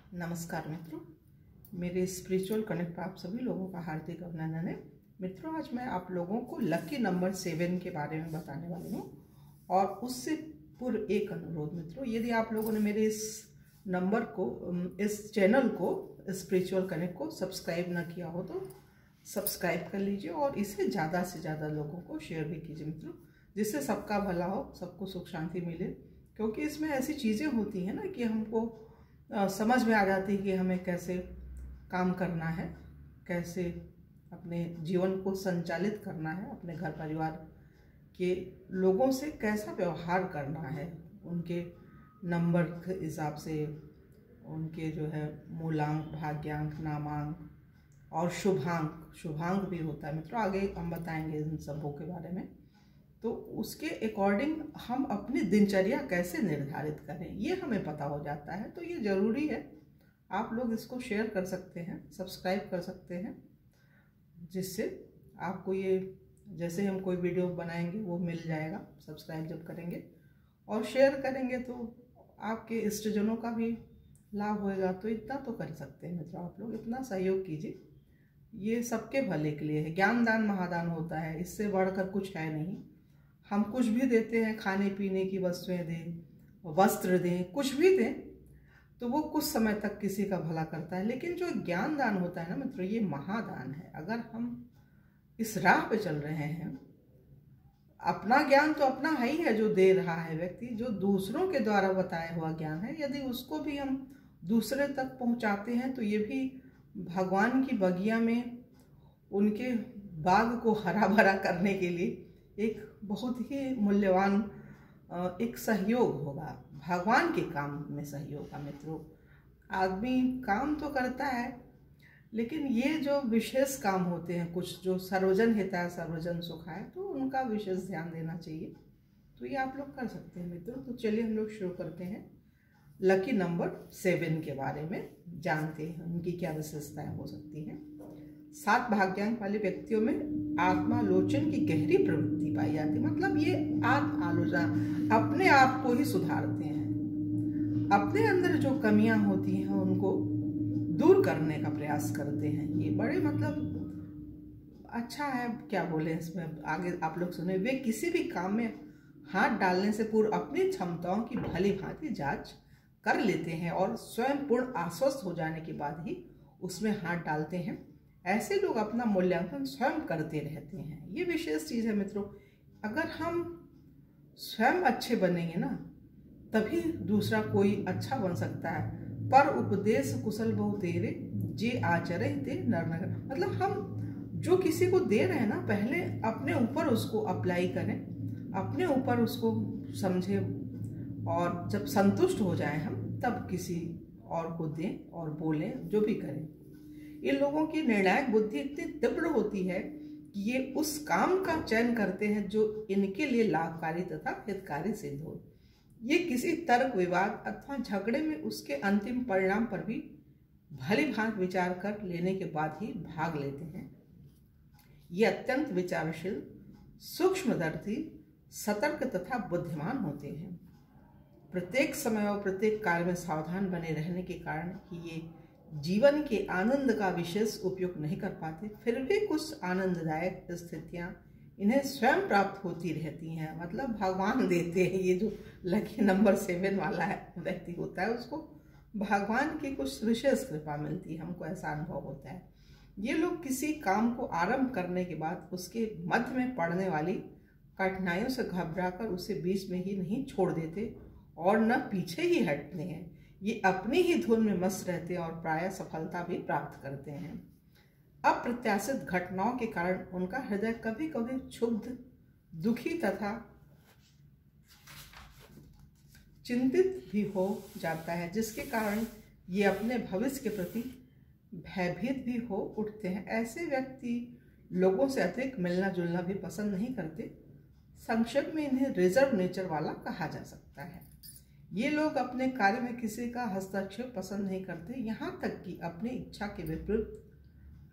नमस्कार मित्रों, मेरे स्पिरिचुअल कनेक्ट पर आप सभी लोगों का हार्दिक अभिनंदन है। मित्रों, आज मैं आप लोगों को लकी नंबर 7 के बारे में बताने वाली हूँ। और उससे पूर्व एक अनुरोध मित्रों, यदि आप लोगों ने मेरे इस नंबर को, इस चैनल को, स्पिरिचुअल कनेक्ट को सब्सक्राइब ना किया हो तो सब्सक्राइब कर लीजिए और इसे ज़्यादा से ज़्यादा लोगों को शेयर भी कीजिए मित्रों, जिससे सबका भला हो, सबको सुख शांति मिले। क्योंकि इसमें ऐसी चीज़ें होती हैं ना कि हमको समझ में आ जाती है कि हमें कैसे काम करना है, कैसे अपने जीवन को संचालित करना है, अपने घर परिवार के लोगों से कैसा व्यवहार करना है, उनके नंबर के हिसाब से, उनके जो है मूलांक, भाग्यांक, नामांक और शुभांक भी होता है मित्रों। आगे हम बताएंगे इन सबों के बारे में। तो उसके अकॉर्डिंग हम अपनी दिनचर्या कैसे निर्धारित करें, ये हमें पता हो जाता है। तो ये ज़रूरी है, आप लोग इसको शेयर कर सकते हैं, सब्सक्राइब कर सकते हैं, जिससे आपको ये, जैसे हम कोई वीडियो बनाएंगे वो मिल जाएगा। सब्सक्राइब जब करेंगे और शेयर करेंगे तो आपके इष्टजनों का भी लाभ होएगा। तो इतना तो कर सकते हैं मित्रों, आप लोग इतना सहयोग कीजिए, ये सबके भले के लिए है। ज्ञान दान महादान होता है, इससे बढ़कर कुछ है नहीं। हम कुछ भी देते हैं, खाने पीने की वस्तुएं दें, वस्त्र दें, कुछ भी दें, तो वो कुछ समय तक किसी का भला करता है। लेकिन जो ज्ञान दान होता है ना मित्रों, ये महादान है। अगर हम इस राह पे चल रहे हैं, अपना ज्ञान तो अपना है ही है, जो दे रहा है व्यक्ति, जो दूसरों के द्वारा बताया हुआ ज्ञान है, यदि उसको भी हम दूसरे तक पहुंचाते हैं तो ये भी भगवान की बगिया में उनके बाग को हरा भरा करने के लिए एक बहुत ही मूल्यवान एक सहयोग होगा, भगवान के काम में सहयोग का मित्रों। आदमी काम तो करता है, लेकिन ये जो विशेष काम होते हैं, कुछ जो सर्वजन हिताय सर्वजन सुखाय, तो उनका विशेष ध्यान देना चाहिए। तो ये आप लोग कर सकते हैं मित्रों। तो चलिए हम लोग शुरू करते हैं, लकी नंबर 7 के बारे में जानते हैं, उनकी क्या विशेषताएं हो सकती हैं। 7 भाग्यांक वाले व्यक्तियों में आत्मालोचन की गहरी प्रवृत्ति पाई जाती है। मतलब ये आत्म आलोचना, अपने आप को ही सुधारते हैं, अपने अंदर जो कमियां होती हैं उनको दूर करने का प्रयास करते हैं। ये बड़े मतलब अच्छा है, क्या बोले इसमें, आगे आप लोग सुने। वे किसी भी काम में हाथ डालने से पूर्व अपनी क्षमताओं की भली भांति जांच कर लेते हैं और स्वयं पूर्ण आश्वस्त हो जाने के बाद ही उसमें हाथ डालते हैं। ऐसे लोग अपना मूल्यांकन स्वयं करते रहते हैं। ये विशेष चीज़ है मित्रों। अगर हम स्वयं अच्छे बनेंगे ना, तभी दूसरा कोई अच्छा बन सकता है। पर उपदेश कुशल बहु तेरे, जे आचरे ते नर नगर। मतलब हम जो किसी को दे रहे हैं ना, पहले अपने ऊपर उसको अप्लाई करें, अपने ऊपर उसको समझें, और जब संतुष्ट हो जाए हम, तब किसी और को दें और बोलें, जो भी करें। इन लोगों की निर्णायक बुद्धि इतनी तीव्र होती है कि ये उस काम का चयन करते हैं जो इनके लिए लाभकारी तथा हितकारी सिद्ध हो। ये किसी तर्क विवाद अथवा झगड़े में उसके अंतिम परिणाम पर भी भली भांति विचार कर लेने के बाद ही भाग लेते हैं। ये अत्यंत विचारशील, सूक्ष्मदर्शी, सतर्क तथा बुद्धिमान होते हैं। प्रत्येक समय और प्रत्येक कार्य में सावधान बने रहने के कारण ही ये जीवन के आनंद का विशेष उपयोग नहीं कर पाते, फिर भी कुछ आनंददायक स्थितियां इन्हें स्वयं प्राप्त होती रहती हैं। मतलब भगवान देते हैं। ये जो लकी नंबर 7 वाला है व्यक्ति होता है, उसको भगवान की कुछ विशेष कृपा मिलती है, हमको ऐसा अनुभव होता है। ये लोग किसी काम को आरंभ करने के बाद उसके मध्य में पड़ने वाली कठिनाइयों से घबराकर उसे बीच में ही नहीं छोड़ देते और न पीछे ही हटते हैं। ये अपनी ही धुन में मस्त रहते हैं और प्रायः सफलता भी प्राप्त करते हैं। अप्रत्याशित घटनाओं के कारण उनका हृदय कभी कभी क्षुब्ध, दुखी तथा चिंतित भी हो जाता है, जिसके कारण ये अपने भविष्य के प्रति भयभीत भी हो उठते हैं। ऐसे व्यक्ति लोगों से अधिक मिलना जुलना भी पसंद नहीं करते। संक्षेप में इन्हें रिजर्व नेचर वाला कहा जा सकता है। ये लोग अपने कार्य में किसी का हस्तक्षेप पसंद नहीं करते, यहाँ तक कि अपनी इच्छा के विपरीत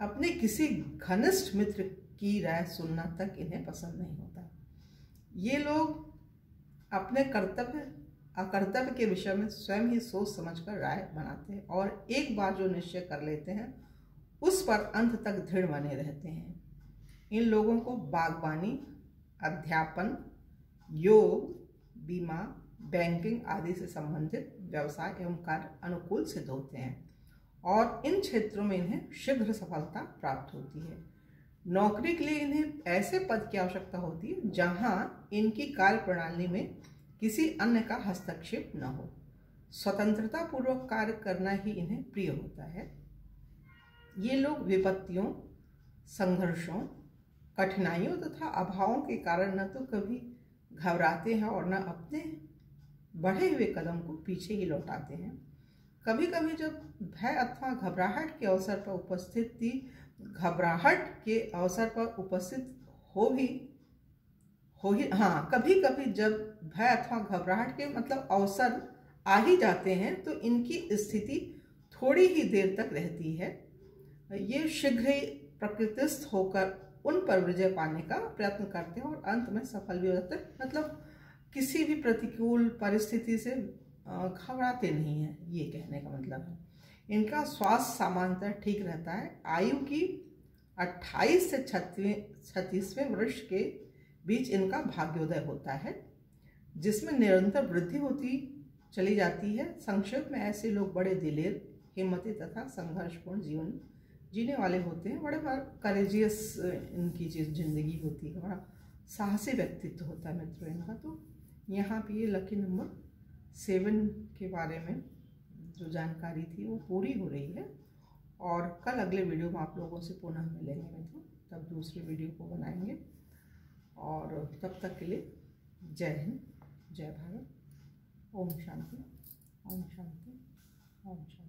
अपने किसी घनिष्ठ मित्र की राय सुनना तक इन्हें पसंद नहीं होता। ये लोग अपने कर्तव्य अकर्तव्य के विषय में स्वयं ही सोच समझकर राय बनाते हैं और एक बार जो निश्चय कर लेते हैं उस पर अंत तक दृढ़ बने रहते हैं। इन लोगों को बागवानी, अध्यापन, योग, बीमा, बैंकिंग आदि से संबंधित व्यवसाय एवं कार्य अनुकूल सिद्ध होते हैं और इन क्षेत्रों में इन्हें शीघ्र सफलता प्राप्त होती है। नौकरी के लिए इन्हें ऐसे पद की आवश्यकता होती है जहां इनकी कार्य प्रणाली में किसी अन्य का हस्तक्षेप न हो। स्वतंत्रता पूर्वक कार्य करना ही इन्हें प्रिय होता है। ये लोग विपत्तियों, संघर्षों, कठिनाइयों तथा अभावों के कारण न तो कभी घबराते हैं और न अपने बढ़े हुए कदम को पीछे ही लौटाते हैं। कभी कभी जब भय अथवा घबराहट के अवसर पर उपस्थित कभी कभी जब भय अथवा घबराहट के अवसर आ ही जाते हैं तो इनकी स्थिति थोड़ी ही देर तक रहती है। ये शीघ्र ही प्रकृतिस्थ होकर उन पर विजय पाने का प्रयत्न करते हैं और अंत में सफल भी हो जाते हैं। किसी भी प्रतिकूल परिस्थिति से घबराते नहीं हैं, ये कहने का मतलब है। इनका स्वास्थ्य सामान्यतः ठीक रहता है। आयु की 28 से 36वें वर्ष के बीच इनका भाग्योदय होता है जिसमें निरंतर वृद्धि होती चली जाती है। संक्षेप में ऐसे लोग बड़े दिलेर, हिम्मती तथा संघर्षपूर्ण जीवन जीने वाले होते हैं। बड़े करेजियस इनकी जिंदगी होती है, बड़ा साहसी व्यक्तित्व होता है मित्रों इनका। तो यहाँ पे ये लकी नंबर 7 के बारे में जो जानकारी थी वो पूरी हो रही है और कल अगले वीडियो में आप लोगों से पुनः मिलेंगे मित्रों, तब दूसरे वीडियो को बनाएंगे और तब तक के लिए जय हिंद, जय भारत। ओम शांति, ओम शांति, ओम शांति।